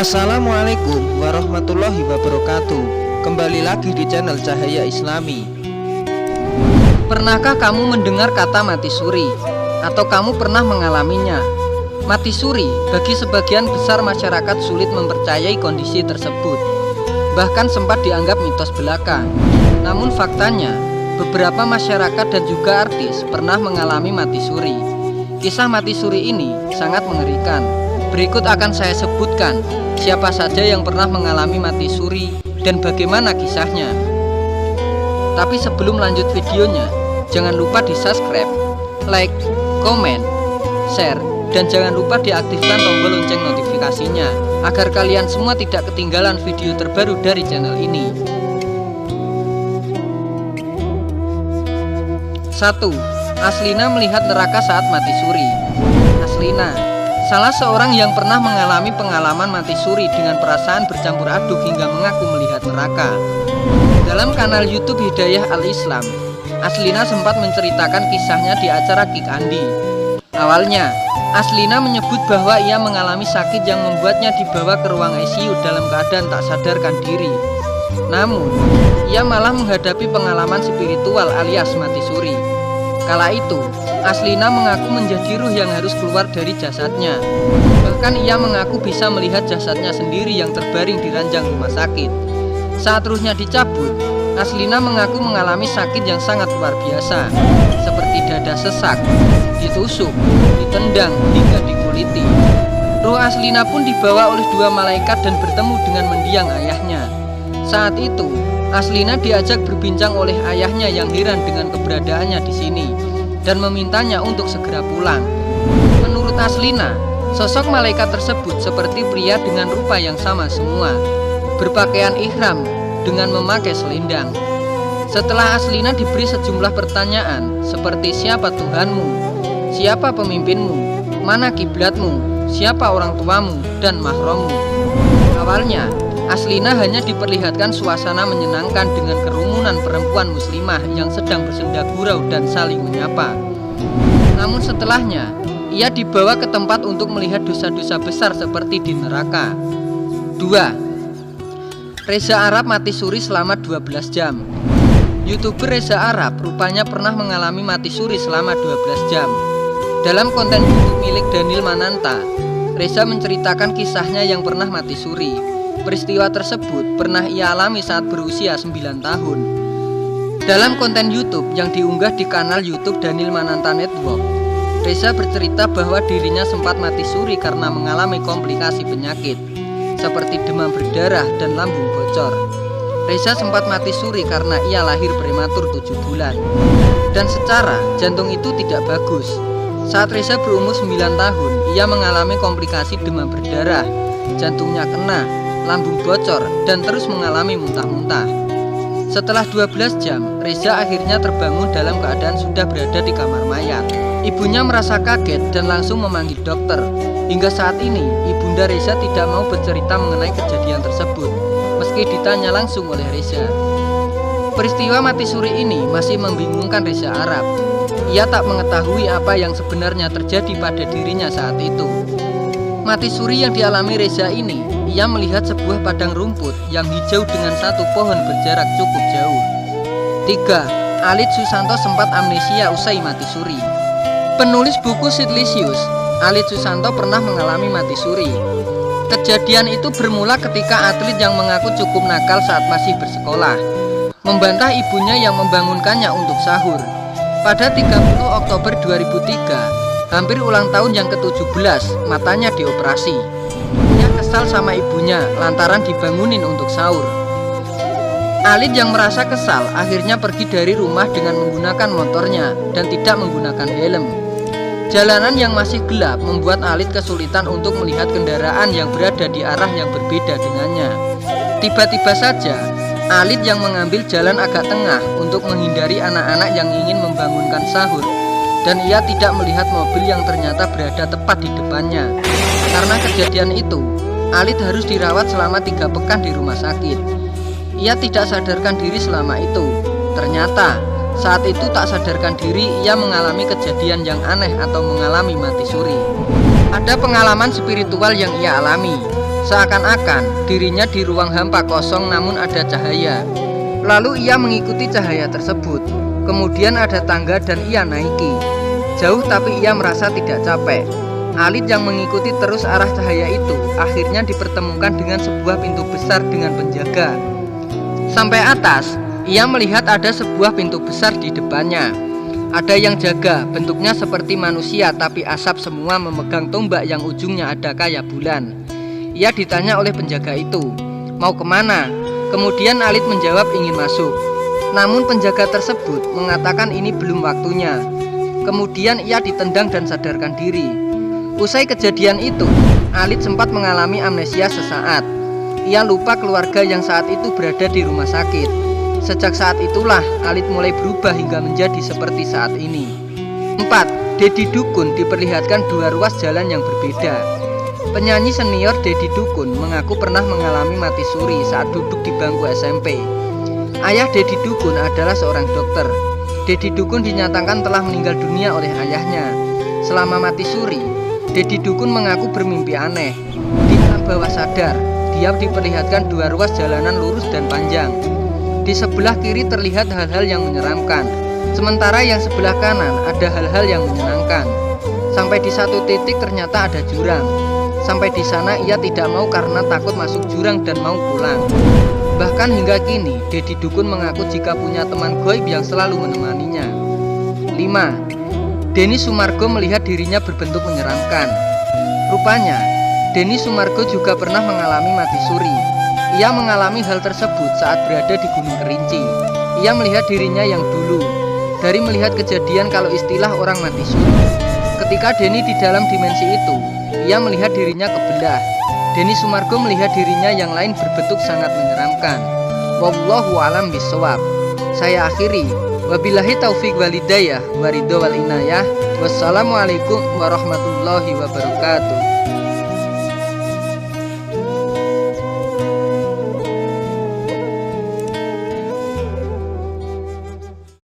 Assalamualaikum warahmatullahi wabarakatuh. Kembali lagi di channel Cahaya Islami. Pernahkah kamu mendengar kata mati suri? Atau kamu pernah mengalaminya? Mati suri bagi sebagian besar masyarakat sulit mempercayai kondisi tersebut. Bahkan sempat dianggap mitos belaka. Namun faktanya, beberapa masyarakat dan juga artis pernah mengalami mati suri. Kisah mati suri ini sangat mengerikan. Berikut akan saya sebutkan siapa saja yang pernah mengalami mati suri dan bagaimana kisahnya. Tapi sebelum lanjut videonya, jangan lupa di subscribe, like, komen, share, dan jangan lupa diaktifkan tombol lonceng notifikasinya agar kalian semua tidak ketinggalan video terbaru dari channel ini. 1. Aslina melihat neraka saat mati suri. Aslina, salah seorang yang pernah mengalami pengalaman mati suri dengan perasaan bercampur aduk hingga mengaku melihat neraka. Dalam kanal YouTube Hidayah Al-Islam, Aslina sempat menceritakan kisahnya di acara Kick Andi. Awalnya, Aslina menyebut bahwa ia mengalami sakit yang membuatnya dibawa ke ruang ICU dalam keadaan tak sadarkan diri. Namun, ia malah menghadapi pengalaman spiritual alias mati suri. Kala itu, Aslina mengaku menjadi ruh yang harus keluar dari jasadnya. Bahkan ia mengaku bisa melihat jasadnya sendiri yang terbaring di ranjang rumah sakit. Saat ruhnya dicabut, Aslina mengaku mengalami sakit yang sangat luar biasa, seperti dada sesak, ditusuk, ditendang, hingga dikuliti. Ruh Aslina pun dibawa oleh dua malaikat dan bertemu dengan mendiang ayahnya. Saat itu, Aslina diajak berbincang oleh ayahnya yang heran dengan keberadaannya di sini dan memintanya untuk segera pulang. Menurut Aslina, sosok malaikat tersebut seperti pria dengan rupa yang sama semua, berpakaian ihram dengan memakai selendang. Setelah Aslina diberi sejumlah pertanyaan seperti siapa Tuhanmu, siapa pemimpinmu, mana kiblatmu, siapa orang tuamu, dan mahrammu. Awalnya, Aslina hanya diperlihatkan suasana menyenangkan dengan kerumunan perempuan muslimah yang sedang bersenda gurau dan saling menyapa. Namun setelahnya, ia dibawa ke tempat untuk melihat dosa-dosa besar seperti di neraka. 2. Reza Arab mati suri selama 12 jam. YouTuber Reza Arab rupanya pernah mengalami mati suri selama 12 jam. Dalam konten YouTube milik Daniel Mananta, Reza menceritakan kisahnya yang pernah mati suri. Peristiwa tersebut pernah ia alami saat berusia 9 tahun. Dalam konten YouTube yang diunggah di kanal YouTube Daniel Mananta Network, Reza bercerita bahwa dirinya sempat mati suri karena mengalami komplikasi penyakit seperti demam berdarah dan lambung bocor. Reza sempat mati suri karena ia lahir prematur 7 bulan. Dan secara jantung itu tidak bagus. Saat Reza berumur 9 tahun, ia mengalami komplikasi demam berdarah, jantungnya kena, lambung bocor, dan terus mengalami muntah-muntah. Setelah 12 jam, Reza akhirnya terbangun dalam keadaan sudah berada di kamar mayat. Ibunya merasa kaget dan langsung memanggil dokter. Hingga saat ini, ibunda Reza tidak mau bercerita mengenai kejadian tersebut, meski ditanya langsung oleh Reza. Peristiwa mati suri ini masih membingungkan Reza Arab. Ia tak mengetahui apa yang sebenarnya terjadi pada dirinya saat itu. Mati suri yang dialami Reza ini, ia melihat sebuah padang rumput yang hijau dengan satu pohon berjarak cukup jauh. 3. Alit Susanto sempat amnesia usai mati suri. Penulis buku Sidlisius, Alit Susanto pernah mengalami mati suri. Kejadian itu bermula ketika atlet yang mengaku cukup nakal saat masih bersekolah membantah ibunya yang membangunkannya untuk sahur. Pada 30 Oktober 2003, hampir ulang tahun yang ke-17, matanya dioperasi. Ia kesal sama ibunya lantaran dibangunin untuk sahur. Alit yang merasa kesal akhirnya pergi dari rumah dengan menggunakan motornya dan tidak menggunakan helm. Jalanan yang masih gelap membuat Alit kesulitan untuk melihat kendaraan yang berada di arah yang berbeda dengannya. Tiba-tiba saja, Alit yang mengambil jalan agak tengah untuk menghindari anak-anak yang ingin membangunkan sahur, dan ia tidak melihat mobil yang ternyata berada tepat di depannya. Karena kejadian itu, Alit harus dirawat selama 3 pekan di rumah sakit. Ia tidak sadarkan diri selama itu. Ternyata saat itu tak sadarkan diri ia mengalami kejadian yang aneh atau mengalami mati suri. Ada pengalaman spiritual yang ia alami. Seakan-akan dirinya di ruang hampa kosong namun ada cahaya. Lalu ia mengikuti cahaya tersebut. Kemudian ada tangga dan ia naiki. Jauh tapi ia merasa tidak capek. Alit yang mengikuti terus arah cahaya itu akhirnya dipertemukan dengan sebuah pintu besar dengan penjaga. Sampai atas, ia melihat ada sebuah pintu besar di depannya. Ada yang jaga, bentuknya seperti manusia tapi asap semua memegang tombak yang ujungnya ada kayak bulan. Ia ditanya oleh penjaga itu, mau kemana? Kemudian Alit menjawab ingin masuk. Namun penjaga tersebut mengatakan ini belum waktunya. Kemudian ia ditendang dan sadarkan diri. Usai kejadian itu, Alit sempat mengalami amnesia sesaat. Ia lupa keluarga yang saat itu berada di rumah sakit. Sejak saat itulah Alit mulai berubah hingga menjadi seperti saat ini. 4. Dedi Dukun diperlihatkan dua ruas jalan yang berbeda. Penyanyi senior Dedi Dukun mengaku pernah mengalami mati suri saat duduk di bangku SMP. Ayah Dedi Dukun adalah seorang dokter. Dedi Dukun dinyatakan telah meninggal dunia oleh ayahnya. Selama mati suri, Dedi Dukun mengaku bermimpi aneh. Di alam bawah sadar, dia diperlihatkan dua ruas jalanan lurus dan panjang. Di sebelah kiri terlihat hal-hal yang menyeramkan, sementara yang sebelah kanan ada hal-hal yang menyenangkan. Sampai di satu titik ternyata ada jurang. Sampai di sana ia tidak mau karena takut masuk jurang dan mau pulang. Bahkan hingga kini, Dedi Dukun mengaku jika punya teman gaib yang selalu menemaninya. 5. Denny Sumargo melihat dirinya berbentuk menyeramkan. Rupanya, Denny Sumargo juga pernah mengalami mati suri. Ia mengalami hal tersebut saat berada di Gunung Kerinci. Ia melihat dirinya yang dulu. Dari melihat kejadian kalau istilah orang mati suri. Ketika Denny di dalam dimensi itu, ia melihat dirinya kebelah. Denny Sumargo melihat dirinya yang lain berbentuk sangat menyeramkan. Wallahu a'lam bishawab. Saya akhiri. Wabillahi taufik walhidayah waridho wal inayah. Wassalamualaikum warahmatullahi wabarakatuh.